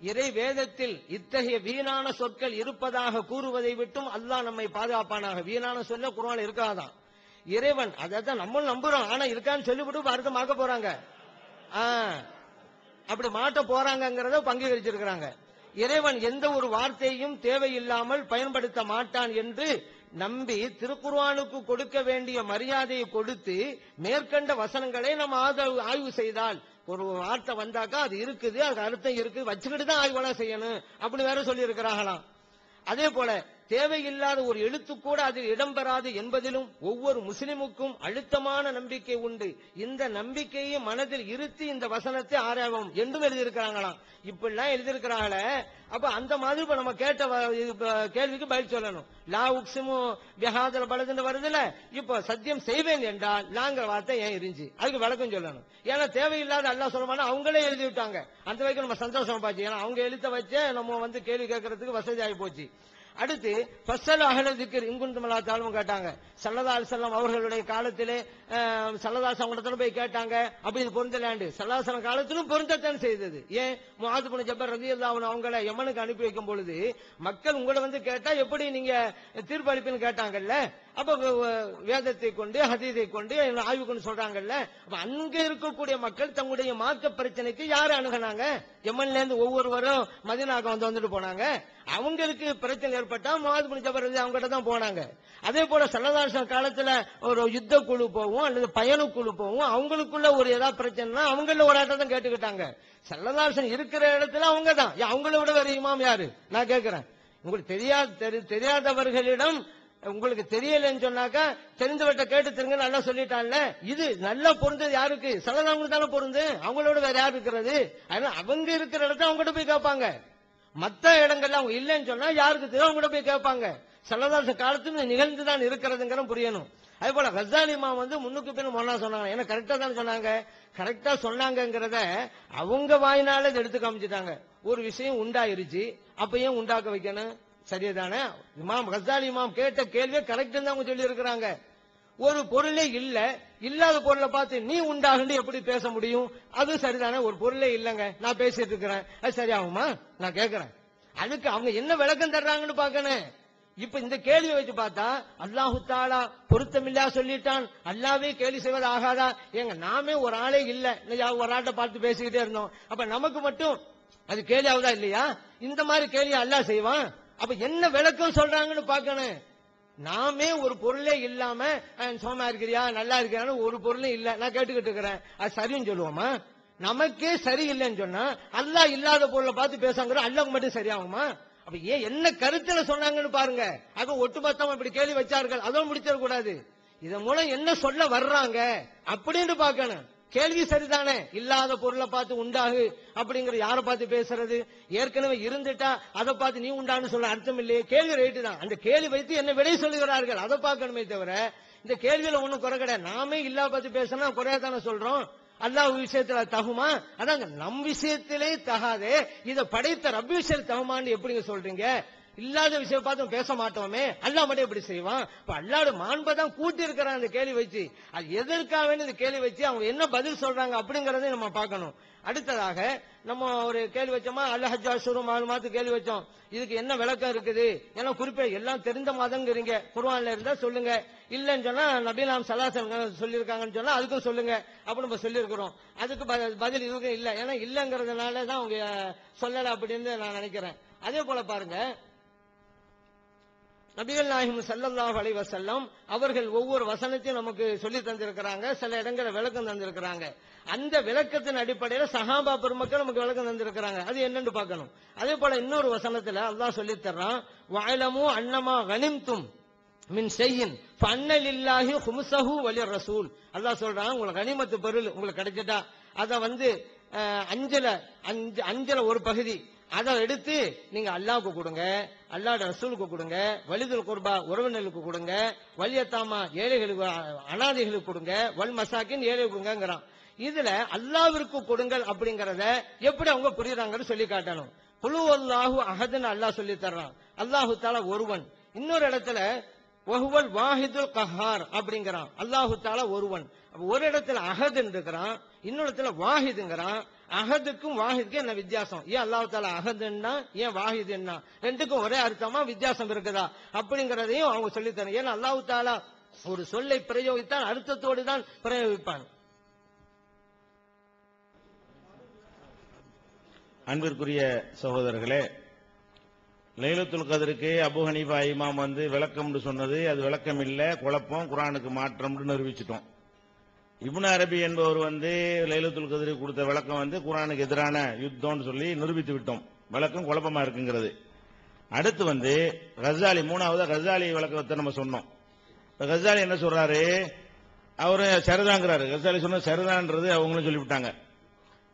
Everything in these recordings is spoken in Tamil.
இறை வேதத்தில் இத்தகைய வீணான சொற்கள் இருப்பதாக கூறுவதை விட்டும் அல்லாஹ் நம்மை பாதுகாப்பானாக. வீணான சொல்ல குர்ஆன்ல இருக்காதான். இறைவன் அதான் நம்மளும் நம்புறோம், ஆனா இருக்கான்னு சொல்லிவிட்டு அர்த்தமாக்க போறாங்க, அப்படி மாட்ட போறாங்கிறத பங்கீகரிச்சிருக்கிறாங்க. இறைவன் எந்த ஒரு வார்த்தையும் தேவையில்லாமல் பயன்படுத்த மாட்டான் என்று நம்பி திருக்குர்ஆனுக்கு கொடுக்க வேண்டிய மரியாதையை கொடுத்து மேற்கண்ட வசனங்களை நம்ம ஆய்வு செய்தால் ஒரு வார்த்தை வந்தாக்கா அது இருக்குது, அது அர்த்தம் இருக்கு, வச்சுக்கிட்டு தான் ஆய்வெல்லாம் செய்யணும் அப்படி வேற சொல்லி இருக்கிறாங்களாம். அதே போல தேவையில்லாத ஒரு எழுத்து கூட அதில் இடம்பெறாது என்பதிலும் ஒவ்வொரு முஸ்லிமுக்கும் அழுத்தமான நம்பிக்கை உண்டு. இந்த நம்பிக்கையை மனதில் இருத்தி இந்த வசனத்தை ஆராய்வோம் என்றும் எழுதியிருக்கிறாங்களாம். இப்படிலாம் எழுதியிருக்கிறாங்களே, அப்ப அந்த மாதிரி இப்ப நம்ம கேட்ட கேள்விக்கு பதில் சொல்லணும். லா உக்ஸிமு பிஹாதல் பலதுன்னு வருதுல, இப்ப சத்தியம் செய்வேன் என்றால் லாங்கிற வார்த்தை ஏன் இருந்துச்சு, அதுக்கு விளக்கம் சொல்லணும். ஏன்னா தேவையில்லாத அல்லாஹ் சொல்லமானா அவங்களே எழுதி விட்டாங்க, அந்த வரைக்கும் நம்ம சந்தோஷமா பாச்சு. ஏன்னா அவங்க எழுத்த வச்சே நம்ம கேள்வி கேட்கறதுக்கு வசதி ஆகி போச்சு. அடுத்து ஃபஸ்ஸல் அஹ்ல திக்ர் இன் குன்தும் லா தஅலமூன் கேட்டாங்க. ஸல்லல்லாஹு அலைஹி வஸல்லம் அவர்களுடைய காலத்திலே ஸல்லல்லாஹு அலைஹி போய் கேட்டாங்க, அப்படி இது பொருந்தலாண்டு ஸல்லல்லாஹு அலைஹி வஸல்லம் காலத்திலும் பொருந்தத்தான் செய்தது. ஏன் முஆத் இப்னு ஜபர் ரலியல்லாஹு அன்ஹு அவங்களை யமனுக்கு அனுப்பி வைக்கும் பொழுது மக்கள் உங்களை கேட்டா எப்படி நீங்க தீர்ப்பு அளிப்பீன்னு கேட்டாங்கல்ல. அப்ப வேதத்தை கொண்டு ஹதீஸை கொண்டு ஆய்வு கொண்டு சொல்றாங்கல்ல. அப்ப அங்க இருக்கக்கூடிய மக்கள் தங்களுடைய மார்க்க பிரச்சனைக்கு யாரு அணுகுனாங்க? யமன்ல இருந்து ஒவ்வொருவரும் மதீனாக்கு வந்துட்டு போனாங்க. அவங்களுக்கு பிரச்சனை ஏற்பட்டா முஆத் இப்னு ஜபர் அவங்ககிட்ட தான் போனாங்க. அதே போல ஸல்லல்லாஹு அலைஹி வஸல்லம் காலத்துல ஒரு யுத்த குழு போவோம் அல்லது பயண குழு போவோம், அவங்களுக்குள்ள ஒரு ஏதாவது பிரச்சனைனா அவங்கள ஒரு ஆட்டம் தான் கேட்டுக்கிட்டாங்க. ஸல்லல்லாஹு அலைஹி வஸல்லம் இருக்கிற இடத்துல அவங்க தான். அவங்கள விட வேற இமாம் யாரு? நான் கேட்கிறேன். உங்களுக்கு தெரியாதவர்களிடம் உங்களுக்கு தெரியலன்னு சொன்னாக்கா தெரிஞ்சவர்கிட்ட கேட்டு தெரிஞ்சு நல்லா சொல்லிட்டான்ல. இது நல்லா பொருந்தது யாருக்கு? ஸல்லல்லாஹு தானே பொருந்து, அவங்களோட வேற யாரு இருக்கிறது? அதனால அவங்க இருக்கிற இடத்த அவங்ககிட்ட போய் கேட்பாங்க. மத்த இடங்கள்ல அவங்க இல்லைன்னு சொன்னா யாருக்கு தெரியும், அவங்ககிட்ட போய் கேட்பாங்க. ஸல்லல்லாஹு அலைஹி காலத்துல நிகழ்ந்துதான் இருக்கிறதுங்கிற புரியணும். அதே போல கஸாலி இமாம் முன்னுக்கு பின் மொன்னா சொன்னாங்க. ஏன்னா கரெக்டா தான் சொன்னாங்க. கரெக்டா சொன்னாங்கிறத அவங்க வாயினால எடுத்து காமிச்சிட்டாங்க. ஒரு விஷயம் உண்டாயிருச்சு, அப்ப ஏன் உண்டாக்க வைக்கணும்? சரிதானே? இமாம் கஸாலி இமாம் கேட்ட கேள்வியை கரெக்ட் தான் அவங்க சொல்லி இருக்கிறாங்க. ஒரு பொருளே இல்ல, இல்லாத பொருளை பார்த்து நீ உண்டாகுன்னு எப்படி பேச முடியும்? அது சரிதானே? ஒரு பொருளே இல்லங்க, நான் பேசிட்டு இருக்கிறேன், அது சரியாகுமா? நான் கேட்கிறேன். அதுக்கு அவங்க என்ன விளக்கம் தர்றாங்கன்னு பாக்கணும். இப்ப இந்த கேள்வியை வச்சு பார்த்தா அல்லாஹு தஆலா பொருத்தமில்லா சொல்லிட்டான், அல்லாவே கேள்வி செய்வது ஆகாதா? ஏங்க நாமே ஒரு ஆளே இல்ல, ஒரு ஆட்டை பார்த்து பேசிக்கிட்டே இருந்தோம், அப்ப நமக்கு மட்டும் அது கேள்வி ஆகுதா இல்லையா? இந்த மாதிரி கேள்வி அல்லாஹ் செய்வான். அப்ப என்ன விளக்கம் சொல்றாங்கன்னு பாக்கணும். நாமே ஒரு பொருளே இல்லாம சோமா இருக்கிறியா நல்லா இருக்கிறான்னு ஒரு பொருளும் இல்ல, நான் கேட்டுக்கிட்டு இருக்கிறேன், அது சரின்னு சொல்லுவோமா? நமக்கே சரியில்லைன்னு சொன்னா அல்லாஹ் இல்லாத பொருளை பார்த்து பேசாங்கிற அல்லாஹ் மட்டும் சரியாகுமா? அப்ப ஏன் என்ன கருத்துல சொன்னாங்கன்னு பாருங்க. அது ஒட்டுமொத்தமா இப்படி கேள்வி வச்சார்கள், அதுவும் முடிச்சிட கூடாது. இதன் மூலம் என்ன சொல்ல வர்றாங்க அப்படின்னு பாக்கணும். கேள்வி சரிதானே, இல்லாத பொருளை பார்த்து உண்டாகு அப்படிங்கிற யாரை பார்த்து பேசுறது? ஏற்கனவே இருந்துட்டா அதை பார்த்து நீ உண்டான்னு சொல்ல அர்த்தம் இல்லையே. கேள்வி ரைட்டு தான், அந்த கேள்வி வைத்து என்ன விடை சொல்லுகிறார்கள் அதை பார்க்கணுமே தவிர இந்த கேள்வியில ஒண்ணும் குறை கிடையாது. நாமே இல்லா பார்த்து பேசினா குறையாதானே சொல்றோம். அல்லாஹ் விஷயத்துல தகுமா? அதாங்க நம் விஷயத்திலே தகாதே, இதை படைத்த ரப்பி விஷயத்தில் தகுமான்னு எப்படிங்க சொல்றீங்க? இல்லாத விஷயம் பார்த்து பேச மாட்டோமே, அல்லாஹ் மட்டும் எப்படி செய்வான்? இப்ப அல்லாஹ்வோட மாண்பதான் கூட்டி இருக்கிறான் அந்த கேள்வி வச்சு. அது எதற்காக இந்த கேள்வி வச்சு அவங்க என்ன பதில் சொல்றாங்க அப்படிங்கறதை நம்ம பார்க்கணும். அடுத்ததாக நம்ம ஒரு கேள்வி வச்சோமா, அல் ஹஜ் அஷ்ஹுரு மாலுமாத் கேள்வி வச்சோம். இதுக்கு என்ன விளக்கம் இருக்குது? ஏன்னா குறிப்பா எல்லாம் தெரிந்த மதங்கிறீங்க, குர்ஆன்ல இருந்தா சொல்லுங்க, இல்லன்னு சொன்னா நபிலாம் ஸல்லல்லாஹு சொல்லியிருக்காங்கன்னு சொன்னா அதுக்கும் சொல்லுங்க அப்படின்னு நம்ம சொல்லியிருக்கிறோம். அதுக்கு பதில் இதுக்கும் இல்ல, ஏன்னா இல்லங்கிறதுனால தான் அவங்க சொல்லல அப்படின்னு நான் நினைக்கிறேன். அதே போல பாருங்க, நபிகள் நாயகம் ஸல்லல்லாஹு அலைஹி வஸல்லம் அவர்கள் ஒவ்வொரு வசனத்தையும் நமக்கு சொல்லி தந்திருக்கிறாங்க, சில இடங்களை விளக்கம் தந்திருக்கிறாங்க. அந்த விளக்கத்தின் அடிப்படையில் சஹாபா பெருமக்கள் நமக்கு விளக்கம் தந்திருக்கிறாங்க, அது என்னன்னு பார்க்கணும். அதே போல இன்னொரு வசனத்துல அல்லாஹ் சொல்லி தர்றான், வஅலமு அன்னமா கனிம்தும் மின் ஷைஇன் ஃபஅன்ன லில்லாஹி ஹும்ஸஹு வலிர் ரசூல். அல்லாஹ் சொல்றான், உங்களுக்கு கனிமத்து பொருள் உங்களுக்கு கிடைச்சிட்டா அதை அஞ்சல ஒரு பகுதி அதை எடுத்து நீங்க அல்லாஹ்வுக்கு கொடுங்க, அல்லாஹ்வோட ரசூலுக்கு கொடுங்க, வலிதுல் குர்பா உறவினர்களுக்கு கொடுங்க, வலியத்தாமா ஏழைகளுக்கு அனாதைகளுக்கு கொடுங்க, வல் மசாக்கின் ஏழை கொடுங்கிறான். இதுல அல்லாஹ்விற்கு கொடுங்கள் அப்படிங்கறத எப்படி அவங்க புரியுறாங்கன்னு சொல்லி காட்டணும். குலு அல்லாஹு அஹதுன்னு அல்லாஹ் சொல்லி தர்றான், அல்லாஹு தஆலா ஒருவன். இன்னொரு இடத்துல வஹுவல் வாஹிதுல் கஹார் அப்படிங்கிறான், அல்லாஹு தஆலா ஒருவன். ஒரு இடத்துல அஹதுன்னு இருக்கிறான், இன்னொரு இடத்துல வாஹிதுங்கிறான். அஹதுக்கும் வாஹிதுக்கும் என்ன வித்தியாசம்? ஏன் அல்லாஹ் தஆலா அஹதுன்னா ஏன் வாஹித் என்ன, ரெண்டுக்கும் ஒரே அர்த்தமா வித்தியாசம் இருக்குதா அப்படிங்கறதையும் அவங்க சொல்லித்தரணும். ஏன்னா அல்லாஹ் தஆலா ஒரு சொல்லை பிரயோகித்தால் அர்த்தத்தோடு தான் பிரயோகிப்பான். அன்பிற்குரிய சகோதரர்களே, லைலத்துல் கத்ருக்கு அபூ ஹனீஃபா இமாம் விளக்கம்னு சொன்னது அது விளக்கம் இல்ல, குழப்பம், குர்ஆனுக்கு மாற்றம்னு நிரூபிச்சிட்டோம். இப்னு அரபி என்பவர் லைலத்துல் கத்ருக்கு கொடுத்த விளக்கம் குர்ஆனுக்கு எதிரான யுத்தம்னு சொல்லி நிரூபித்து விட்டோம். விளக்கம் குழப்பமா இருக்குங்கிறது. அடுத்து கஸாலி, மூணாவது கஸாலி விளக்கத்தை நம்ம சொன்னோம். கஸாலி என்ன சொல்றாரு, அவரு சரிதாங்கிறாரு. கஸாலி சொன்ன சரிதான்றது அவங்களும் சொல்லிவிட்டாங்க.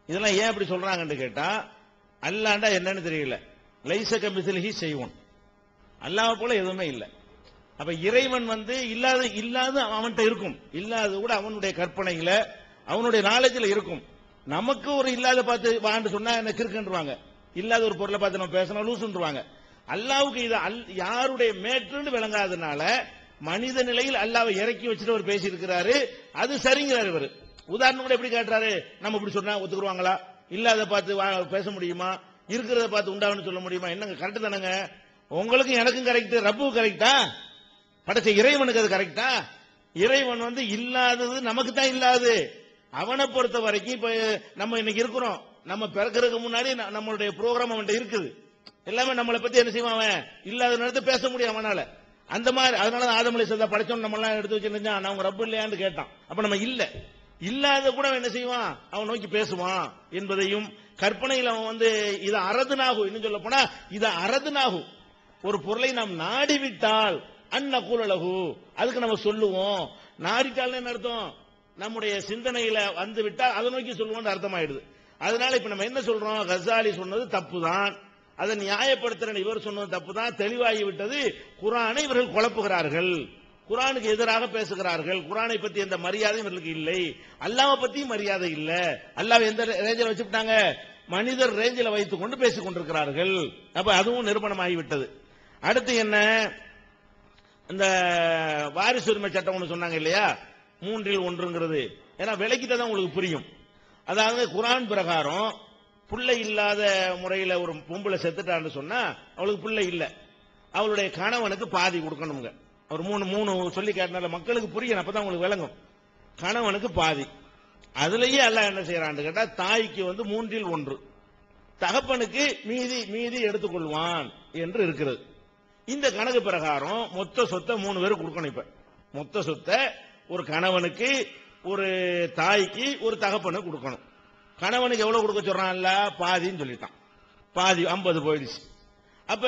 இதெல்லாம் ஏன் அப்படி சொல்றாங்கன்னு கேட்டா, அல்லாண்டா என்னன்னு தெரியல. லைஸ கமிஸ்லிஹி ஷைஉன், அல்லாஹ் போல எதுவுமே இல்லை. அப்ப இறைவன் இல்லாத அவன்கிட்ட இருக்கும், இல்லாத கூட அவனுடைய கற்பனையில அவனுடைய நாலேஜ்ல இருக்கும். நமக்கு ஒரு இல்லாத பார்த்து வான்னு சொன்னா என்ன கிறுக்குன்றுவாங்க, இல்லாத ஒரு பொருளை பார்த்து நம்ம பேசணும் லூசுன்றுவாங்க. அல்லாவுக்கு இது யாருடைய மேற்றுன்னு விளங்காதனால மனித நிலையில் அல்லாவை இறக்கி வச்சுட்டு அவர் பேசி இருக்கிறாரு. அது சரிங்கிறாரு இவர். உதாரணம் கூட எப்படி காட்டுறாரு, நம்ம இப்படி சொன்னா ஒத்துக்குருவாங்களா? இல்லாத பார்த்து பேச முடியுமா? இருக்கிறத பார்த்து உண்டாவன்னு சொல்ல முடியுமா? என்னங்க கரெக்ட் தானங்க? உங்களுக்கும் எனக்கும் கரெக்ட், ரப்புக்கு கரெக்டா? படைச்ச இறைவனுக்கு அது கரெக்டா? இறைவன் இல்லாதது நமக்கு தான் இல்லாது. அவனை பொறுத்த வரைக்கும் இப்ப நம்ம இன்னைக்கு இருக்கிறோம், நம்ம பிறக்கிறதுக்கு முன்னாடி நம்மளுடைய ப்ரோக்ராம் அவன்கிட்ட இருக்குது. எல்லாமே நம்மளை பத்தி என்ன செய்வான், அவன் இல்லாத நேரத்தை பேச முடியும் அவனால. அந்த மாதிரி அதனால ஆதம் அலைஹிஸ்ஸலாம் படைச்சோம் நம்ம எல்லாம் எடுத்து வச்சிருந்தா அவங்க ரப்பு இல்லையான்னு கேட்டான். அப்ப நம்ம இல்லாத கூட என்ன செய்வான், அவன் நோக்கி பேசுவான் என்பதையும் கற்பனையில் அவன் இதை அரதுனாகும். இன்னும் சொல்ல போனா இதை அரதுனாகும். ஒரு பொருளை நாம் நாடிவிட்டால் அந்நகுலகு, அதுக்கு நம்ம சொல்லுவோம். நாடிட்டால் என்ன அர்த்தம், நம்முடைய சிந்தனையில விட்டால் அதை நோக்கி சொல்லுவோம் அர்த்தமாயிடுது. அதனால இப்ப நம்ம என்ன சொல்றோம், கஸாலி சொன்னது தப்புதான், அதை நியாயப்படுத்துற இவர் சொன்னது தப்புதான், தெளிவாகி விட்டது. குர்ஆனை இவர்கள் குழப்புகிறார்கள், குர்ஆனுக்கு எதிராக பேசுகிறார்கள். குர்ஆனை பத்தி எந்த மரியாதையும் இவர்களுக்கு இல்லை, அல்லாஹ்வை பத்தியும் மரியாதை இல்ல. அல்லாஹ் எந்த ரேஞ்சில் வச்சுட்டாங்க, மனிதர் ரேஞ்சில் வைத்துக் கொண்டு பேசிக் கொண்டிருக்கிறார்கள். அப்ப அதுவும் நிரூபணமாகிவிட்டது. அடுத்து என்ன, இந்த வாரிசு உரிமை சட்டம் ஒன்று சொன்னாங்க இல்லையா, 3-1, ஏன்னா விலைக்கிட்ட உங்களுக்கு புரியும். அதாவது குர்ஆன் பிரகாரம் பிள்ளை இல்லாத முறையில் ஒரு பொம்பளை செத்துட்டான்னு சொன்னா அவளுக்கு பிள்ளை இல்ல, அவளுடைய கணவனுக்கு பாதி கொடுக்கணுங்க. ஒரு 3 சொல்லி கேட்டனால மக்களுக்கு புரியணும், அப்பதான் உங்களுக்கு விளங்கும். கணவனுக்கு பாதி. அதுலயே அல்லாஹ் என்ன செய்யறான்னு கேட்டா, தாய்க்கு 3-1, தகப்பனுக்கு மீதி எடுத்துக்கொள்வான் என்று இருக்கிறது. இந்த கணக்கு பிரகாரம் மொத்த சொத்தை 3 பேருக்கு கொடுக்கணும். இப்ப மொத்த சொத்தை ஒரு கணவனுக்கு, ஒரு தாய்க்கு, ஒரு தகப்பனுக்கு கொடுக்கணும். கணவனுக்கு எவ்வளவு கொடுக்க சொல்றான்ல, பாதின்னு சொல்லிட்டான். பாதி 50 போயிடுச்சு. அப்ப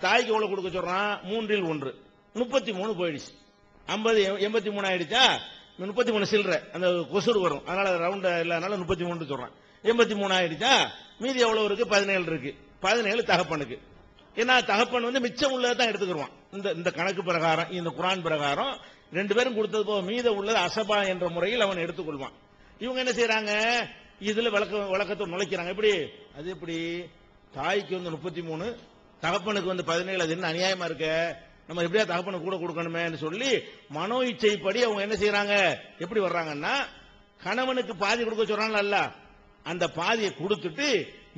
தாய்க்கு எவ்வளவு கொடுக்க சொல்றான், 3-1, 33 போயிடுச்சு. 50 83 ஆயிடுச்சா, 33 சில்லற அந்த கொசுறு வரும், அதனால ரவுண்ட் இல்லாதனால 33 சொல்றான். 83 ஆயிடுச்சா, மீதி எவ்வளவு இருக்கு, 17 இருக்கு. 17 தகப்பனுக்கு. ஏன்னா தகப்பன் மிச்சம் உள்ளதான் எடுத்துக்கிடுவான். இந்த கணக்கு பிரகாரம், இந்த குர்ஆன் பிரகாரம் 2 பேரும் கொடுத்தது போக மீத உள்ளது அசபா என்ற முறையில் அவன் எடுத்துக்கொள்வான். இவங்க என்ன செய்யறாங்க, இதுல விளக்கத்தை நுழைக்கிறாங்க. எப்படி, அது எப்படி தாய்க்கு 33, தகப்பனுக்கு 17, அது என்ன அநியாயமா இருக்க, நம்ம எப்படியா தகப்பனுக்கு கூட கொடுக்கணுமே சொல்லி மனோ இச்சைப்படி அவங்க என்ன செய்யறாங்க, எப்படி வர்றாங்கன்னா, கணவனுக்கு பாதி கொடுக்க சொல்றாங்கல்ல, அந்த பாதியை கொடுத்துட்டு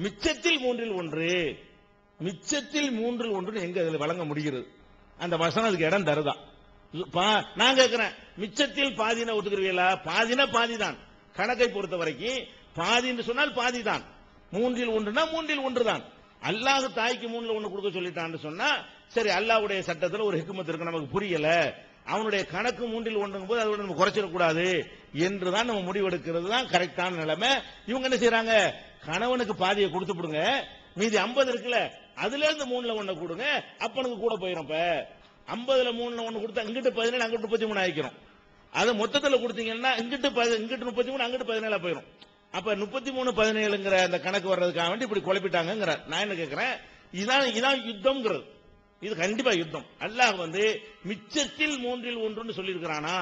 மிச்சத்தில் 3-1, மிச்சத்தில் 3-1 எங்க அதுல வழங்க முடிகிறது, அந்த வசனம் அதுக்கு இடம் தருதா? நான் கேட்கிறேன், மிச்சத்தில் பாதினா ஒத்துக்கிறீங்களா? பாதினா பாதிதான், கணக்கை பொறுத்த வரைக்கும் பாதி என்று சொன்னால் பாதிதான். 3-1னா 3-1 தான். அல்லாஹ் தாய்க்கு 3-1 கொடுக்க சொல்லிட்டான்னு சொன்னா சரி, அல்லாஹ்வுடைய சட்டத்தில் ஒரு ஹிக்மத் இருக்கு, நமக்கு புரியல, அவனுடைய கணக்கு 3-1 போது அதோட நம்ம குறைச்சிடக்கூடாது என்றுதான் நம்ம முடிவெடுக்கிறது தான் கரெக்டான நிலைமை. இவங்க என்ன செய்யறாங்க, கணவனுக்கு பாதியை கொடுத்து விடுங்க, மீதி 50 இருக்குல்ல, அதுல இருந்து 3-1 கொடுங்க, அப்பனுக்கு கூட போயிடும். இப்ப 50ல 3-1 கொடுத்தா இங்கிட்டு 17, அங்கிட்டு 33 ஆயிக்கிறோம். அதை மொத்தத்தில் கொடுத்தீங்கன்னா இங்கிட்டு 33, அங்கிட்டு 17 போயிடும். அப்ப 33-17 அந்த கணக்கு வர்றதுக்காக வேண்டி இப்படி குழப்பிட்டாங்க. நான் என்ன கேட்கிறேன், இதான் யுத்தம்ங்கிறது, இது கண்டிப்பா யுத்தம். அல்லாஹ் மிச்சத்தில் 3-1 சொல்லி இருக்கிறானா?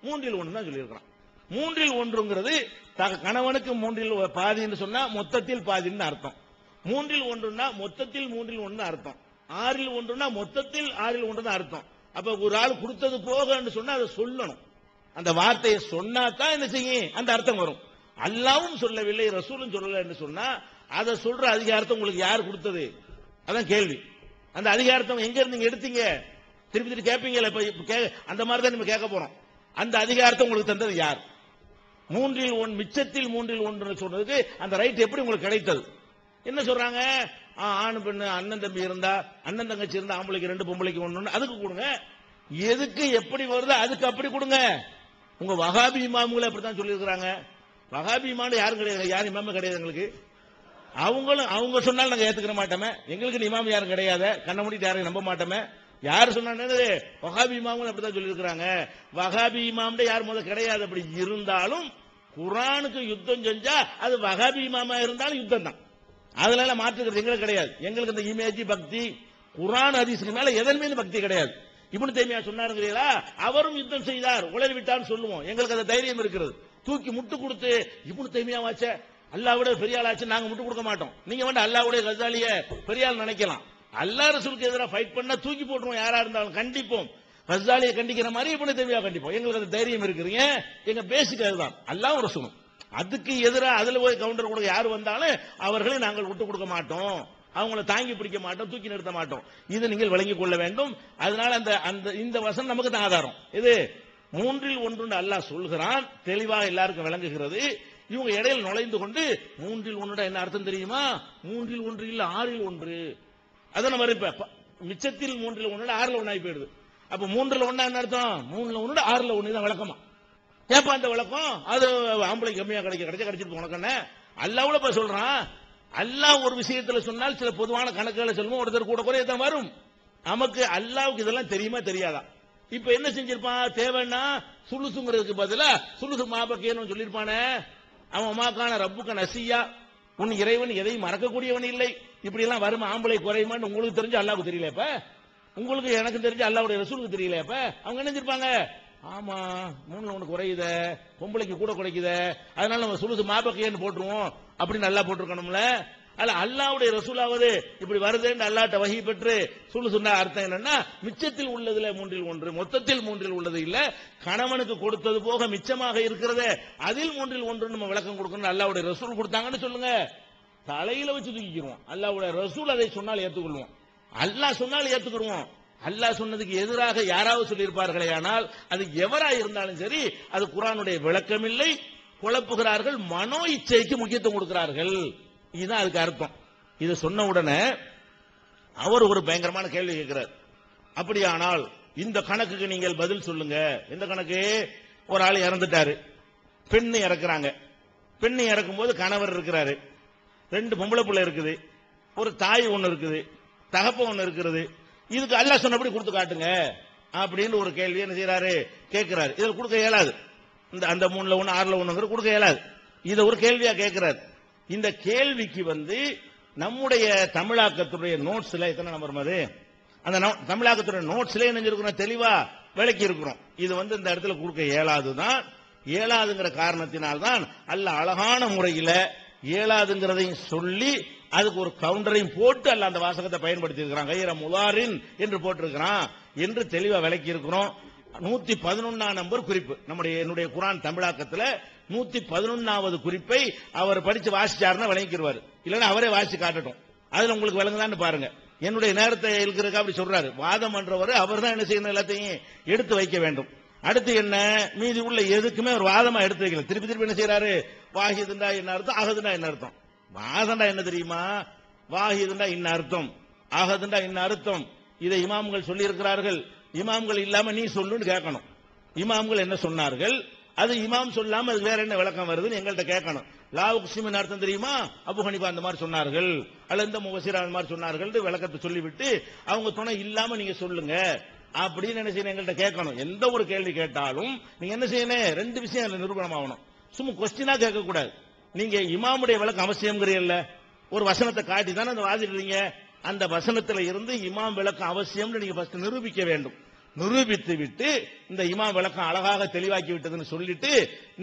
3-1 தான் சொல்லி இருக்கிறான். 3-1 கணவனுக்கு 3 பாதின்னு சொன்னா மொத்தத்தில் பாதின்னு அர்த்தம். 3-1 மொத்தத்தில் 3-1 அர்த்தம். 6-1 மொத்தத்தில் 6-1 அர்த்தம். அப்ப ஒரு ஆள் கொடுத்தது போக சொன்னா அதை சொல்லணும், அந்த வார்த்தையை சொன்னா தான் என்ன செய்யும் அந்த அர்த்தம் வரும். அல்லாவும் சொல்லவில்லை, ரசூலும் சொல்லல என்று சொன்னா அதை சொல்ற அதிகாரத்தை உங்களுக்கு யார் கொடுத்தது? அதான் கேள்வி. அந்த அதிகாரத்தை எங்க இருந்து நீங்க எடுத்தீங்க? திருப்பி திருப்பி கேட்பீங்கல்ல, அந்த மாதிரி தான் நம்ம கேட்க போறோம். அந்த அதிகாரத்தை உங்களுக்கு தந்தது யார்? மூன்றில் ஒன்று, மிச்சத்தில் மூன்றில் ஒன்று சொல்றதுக்கு அந்த ரைட் எப்படி உங்களுக்கு கிடைத்தது? என்ன சொல்றாங்க? ஆணு பெண்ணு அண்ணன் தம்பி இருந்தா, அண்ணன் தங்கச்சி இருந்தா ஆம்பளைக்கு 2 பொம்பளைக்கு 1 அதுக்கு கொடுங்க. எதுக்கு எப்படி வருதோ அதுக்கு அப்படி கொடுங்க. உங்க வஹாபி இமாம்களை அப்படித்தான் சொல்லி இருக்கிறாங்க. வஹாபி இமாம் யாரும் கிடையாது, யார் இமாமும் கிடையாது எங்களுக்கு. அவங்க சொன்னாலும் நாங்க ஏத்துக்கிற மாட்டோமே. எங்களுக்கு இமாம் யாரும் கிடையாது, கண்ண மூடிட்டு யாரையும் நம்ப மாட்டோமே. யாரு சொன்னாங்க? வஹாபி இமாம்கள் அப்படித்தான் சொல்லி இருக்கிறாங்க. வஹாபி இமாம் யார் முதல் கிடையாது. அப்படி இருந்தாலும் குர்ஆனுக்கு யுத்தம் செஞ்சா அது வஹாபி இமாமா இருந்தாலும் யுத்தம் தான். அதனால மாற்றுக்கிறது எங்களுக்கு கிடையாது. எங்களுக்கு இந்த இமேஜ் பக்தி, குர்ஆன் ஹதீஸ்க்கு மேல எதன் மீது பக்தி கிடையாது. இப்னு தைமியா சொன்னாருங்களா, அவரும் யுத்தம் செய்தார், உளறி விட்டான்னு சொல்லுவோம். எங்களுக்கு அந்த தைரியம் இருக்கிறது. தூக்கி முட்டு கொடுத்து இப்னு தைமியா வாச்ச அல்லாஹ்விட பெரிய ஆளாச்சு நாங்க முட்டு கொடுக்க மாட்டோம். நீங்க வந்து அல்லாஹ்வுடைய கஸாலிய பெரிய ஆள் நினைக்கலாம். அல்லாஹ் ரசூலுக்கு எதிராக ஃபைட் பண்ணா தூக்கி போட்டுருவோம், யாரா இருந்தாலும் கண்டிப்போம். கஸாலியை கண்டிக்கிற மாதிரி இப்னு தைமியா கண்டிப்போம். எங்களுக்கு அந்த தைரியம் இருக்குறீங்க. எங்க பேசிக் அதுதான், அல்லாஹ் ரசூலும். அதுக்கு எதிராக அதுல போய் கவுண்டர் கொடுக்க யாரு வந்தாலும் அவர்களை நாங்கள் விட்டு கொடுக்க மாட்டோம், அவங்கள தாங்கி பிடிக்க மாட்டோம், தூக்கி நிறுத்த மாட்டோம். இது நீங்கள் விளங்கிக் கொள்ள வேண்டும். அதனால இந்த வசனம் நமக்கு தான் ஆதாரம். இது மூன்றில் ஒன்று அல்லாஹ் சொல்கிறான், தெளிவாக எல்லாருக்கும் விளங்குகிறது. இவங்க இடையில் நுழைந்து கொண்டு மூன்றில் ஒன்று என்ன அர்த்தம் தெரியுமா? மூன்றில் ஒன்று இல்ல 6ல் 1. அதான் நம்ம இப்ப மிச்சத்தில் மூன்றில் 1 6ல் 1 ஆகி போயிடுது. அப்ப 3ல் 1 என்ன அர்த்தம்? 3ல் 1 6ல் 1 தான் விளக்கமா. ஏப்பா அந்த விளக்கம்? அது ஆம்பளை கம்மியா கிடைச்சிட்டு உனக்கு அல்லாஹ்வுல சொல்றான். அல்லாஹ் ஒரு விஷயத்துல சொன்னால் சில பொதுவான கணக்குகளை சொல்லுவோம், ஒருத்தர் கூட குறைய தான் வரும். நமக்கு அல்லாஹ்வுக்கு இதெல்லாம் தெரியுமா தெரியாதா? இப்ப என்ன செஞ்சிருப்பான்? தேவைன்னா சுலுசுங்கிறதுக்கு பதிலா சுலுசு மாபக்கேன்னு சொல்லியிருப்பானே. அவன் மாக்கான ரப்புக்க நசியா, உன் இறைவன் எதையும் மறக்கக்கூடியவன் இல்லை. இப்படி எல்லாம் வரும். ஆம்பளை குறையுமான்னு உங்களுக்கு தெரிஞ்சு அல்லாஹ்வுக்கு தெரியல. இப்ப உங்களுக்கு எனக்கு தெரிஞ்சு அல்லாஹ்வுடைய ரசூலுக்கு தெரியல. இப்ப அவங்க என்ன செஞ்சிருப்பாங்க? ஆமா 3ல் 1 குறையுத, பொம்பளைக்கு கூட குறைக்குத, அதனால நம்ம சுலுசு மாபக்கேன்னு போட்டுருவோம் அப்படின்னு நல்லா போட்டிருக்கணும்ல. அல்ல அல்லாஹ்வுடைய ரசூலாவது இப்படி வருதுன்னு அல்லாஹ்ட்ட வஹி பெற்று சுலுசுன்னா அர்த்தம் என்னன்னா மிச்சத்தில் உள்ளதுல 3ல் 1, மொத்தத்தில் 3ல் உள்ளது இல்ல, கணவனுக்கு கொடுத்தது போக மிச்சமாக இருக்கிறதே அதில் 3ல் 1 நம்ம விளக்கம் கொடுக்கணும். அல்லாஹ்வுடைய ரசூல் கொடுத்தாங்கன்னு சொல்லுங்க, தலையில வச்சு தூக்கிக்கிறோம். அல்லாஹ்வுடைய ரசூல் அதை சொன்னால் ஏத்துக்கொள்வோம், அல்லாஹ் சொன்னால் ஏத்துக்குருவோம். அல்லாஹ் சொன்னதுக்கு எதிராக யாராவது சொல்லியிருப்பார்களே ஆனால் அது எவரா இருந்தாலும் சரி, அது குர்ஆனுடைய விளக்கம் இல்லை, குழப்புகிறார்கள், மனோ இச்சைக்கு முக்கியத்துவம் கொடுக்கிறார்கள். இதுதான் அதுக்கு அர்த்தம். இதை சொன்ன உடனே அவர் ஒரு பயங்கரமான கேள்வி கேட்கிறார். அப்படியானால் இந்த கணக்குக்கு நீங்கள் பதில் சொல்லுங்க. இந்த கணக்கு, ஒரு ஆள் இறந்துட்டாரு, பெண்ணு இறக்குறாங்க. பெண்ணு இறக்கும் போது கணவர் இருக்கிறாரு, 2 பொம்பளை பிள்ளை இருக்குது, ஒரு தாய் ஒன்னு இருக்குது, தகப்ப ஒன்னு இருக்கிறது. இதுக்கு அல்லாஹ் சொன்னபடி கொடுத்து காட்டுங்க அப்படின்னு ஒரு கேள்வி என்ன செய்யறாரு? கேட்கிறாரு. இதில் கொடுக்க இயலாது. அந்த 3ல் 1 6ல் 1 கொடுக்க இயலாது. இதை ஒரு கேள்வியா கேட்கிறார். இந்த கேள்விக்கு நம்முடைய தமிழாக்கத்துடைய நோட்ஸ்ல எத்தனை நம்பர் மாதிரி அந்த தமிழாக்கத்துடைய நோட்ஸ்ல என்ன இருக்கிறோம், தெளிவா விளக்கி இருக்கிறோம். இது இந்த இடத்துல கொடுக்க இயலாதுதான். இயலாதுங்கிற காரணத்தினால்தான் அல்லாஹ் அழகான முறையில இயலாதுங்கிறதையும் சொல்லி அதுக்கு ஒரு கவுண்டரையும் போட்டு அல்ல அந்த வாசகத்தை பயன்படுத்தி இருக்கிறான். கைர முலாரின் என்று போட்டிருக்கிறான் என்று தெளிவா விளக்கி இருக்கிறோம். 111 நம்பர் குறிப்பு என்னுடைய குர்ஆன் தமிழாக்கத்துல 111வது குறிப்பை அவர் படிச்சு வாசிச்சாருன்னா விளங்கிடுவார், இல்லைன்னா அவரே வாசிச்சு காட்டட்டும். அதுல உங்களுக்கு விளங்குதான்னு பாருங்க. என்னுடைய நேரத்தை இருக்கிறதுக்கு அப்படி சொல்றாரு. வாதம் பண்றவர் அவர் தான் என்ன செய்யணும், எல்லாத்தையும் எடுத்து வைக்க வேண்டும். அடுத்து என்ன, மீதி உள்ள எதுக்குமே ஒரு வாதமா எடுத்து வைக்கல. திருப்பி திருப்பி என்ன செய்யறாரு? வாஹிதுண்டா என்ன அர்த்தம், அகதுண்டா என்ன அர்த்தம். வாதண்டா என்ன தெரியுமா? வாஹிதுண்டா இன்ன அர்த்தம், அகதுண்டா இன்ன அர்த்தம். இதை இமாம்கள் சொல்லி இருக்கிறார்கள். இமாம்கள் இல்லாம நீ சொல்லுன்னு கேட்கணும். இமாம்கள் என்ன சொன்னார்கள், அது இமாம் சொல்லாம அது வேற என்ன விளக்கம் வருதுன்னு எங்கள்கிட்ட கேட்கணும். லாவுக்சிமின் அர்த்தம் தெரியுமா? அபு ஹனீஃபா அந்த மாதிரி சொன்னார்கள், அல்ல இந்த முஃபஸிர் அந்த மாதிரி சொன்னார்கள் விளக்கத்தை சொல்லிவிட்டு அவங்க துணை இல்லாம நீங்க சொல்லுங்க அப்படின்னு என்ன செய்யணும், எங்கள்கிட்ட கேட்கணும். எந்த ஒரு கேள்வி கேட்டாலும் நீங்க என்ன செய்யணும், 2 விஷயம் நிரூபணம் ஆகணும். சும்மா கொஸ்டினா கேட்க கூடாது. நீங்க இமாமுடைய விளக்கம் அவசியம்ங்கிறீல்ல, ஒரு வசனத்தை காட்டி தானே அந்த வாதிடுறீங்க. அந்த வசனத்துல இருந்து இமாம் விளக்கம் அவசியம் நீங்க ஃபர்ஸ்ட் நிரூபிக்க வேண்டும். நிரூபித்து விட்டு இந்த இமாம் விளக்கம் அழகாக தெளிவாக்கி விட்டதுன்னு சொல்லிட்டு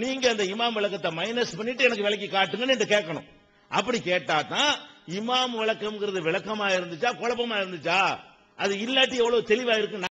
நீங்க அந்த இமாம் விளக்கத்தை மைனஸ் பண்ணிட்டு எனக்கு விளக்கி காட்டுங்கன்னு கேட்கணும். அப்படி கேட்டா தான் இமாம் விளக்கம்ங்கிறது விளக்கமா இருந்துச்சா குழப்பமா இருந்துச்சா, அது இல்லாட்டி எவ்வளவு தெளிவா இருக்கு